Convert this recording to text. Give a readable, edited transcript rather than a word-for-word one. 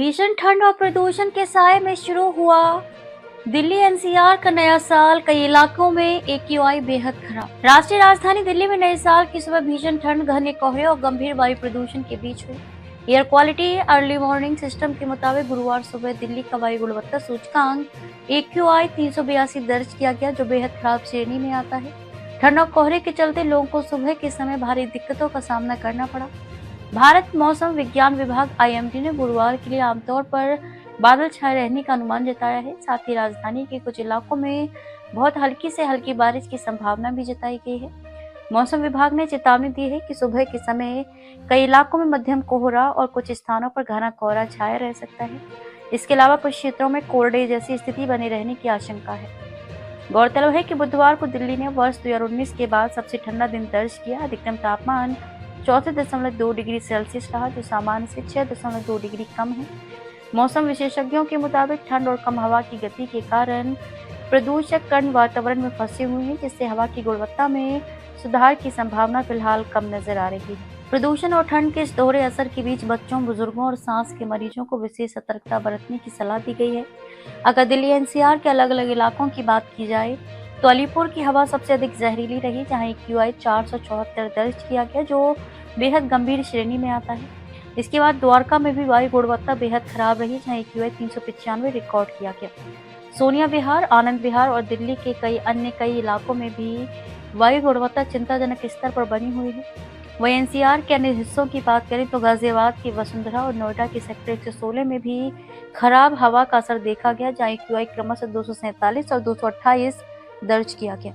भीषण ठंड और प्रदूषण के साए में शुरू हुआ दिल्ली एनसीआर का नया साल। कई इलाकों में एक्यूआई बेहद खराब। राष्ट्रीय राजधानी दिल्ली में नए साल की सुबह भीषण ठंड, घने कोहरे और गंभीर वायु प्रदूषण के बीच हुई। Air quality early warning system के मुताबिक गुरुवार सुबह दिल्ली का वायु गुणवत्ता सूचकांक एक्यूआई 382 दर्ज किया गया, जो बेहद खराब श्रेणी में आता है। ठंड और कोहरे के चलते लोगों को सुबह के समय भारी दिक्कतों का सामना करना पड़ा। भारत मौसम विज्ञान विभाग आईएमडी ने गुरुवार के लिए आमतौर पर बादल छाए रहने का अनुमान जताया है। साथ ही राजधानी के कुछ इलाकों में बहुत हल्की से हल्की बारिश की संभावना भी जताई गई है। मौसम विभाग ने चेतावनी दी है कि सुबह के समय कई इलाकों में मध्यम कोहरा और कुछ स्थानों पर घना कोहरा छाया रह सकता है। इसके अलावा कुछ क्षेत्रों में कोल्ड डे जैसी स्थिति बने रहने की आशंका है। गौरतलब है कि बुधवार को दिल्ली ने वर्ष 2019 के बाद सबसे ठंडा दिन दर्ज किया। अधिकतम तापमान 34.2 डिग्री सेल्सियस रहा, जो सामान्य से 6.2 डिग्री कम है। मौसम विशेषज्ञों के मुताबिक ठंड और कम हवा की गति के कारण प्रदूषक कण वातावरण में फंसे हुए हैं, जिससे हवा की गुणवत्ता में सुधार की संभावना फिलहाल कम नजर आ रही है। प्रदूषण और ठंड के इस दोहरे असर के बीच बच्चों, बुजुर्गों और सांस के मरीजों को विशेष सतर्कता बरतने की सलाह दी गई है। अगर दिल्ली एनसीआर के अलग अलग इलाकों की बात की जाए तो अलीपुर की हवा सबसे अधिक जहरीली रही, जहां एक्यूआई 474 दर्ज किया गया, जो बेहद गंभीर श्रेणी में आता है। इसके बाद द्वारका में भी वायु गुणवत्ता बेहद खराब रही, जहां एक्यूआई 395 रिकॉर्ड किया गया। सोनिया विहार, आनंद विहार और दिल्ली के कई इलाकों में भी वायु गुणवत्ता चिंताजनक स्तर पर बनी हुई है। वहीं एनसीआर के अन्य हिस्सों की बात करें तो गाजियाबाद की वसुंधरा और नोएडा के सेक्टर 116 में भी खराब हवा का असर देखा गया, जहां एक्यूआई क्रमशः 247 और 228 दर्ज किया गया।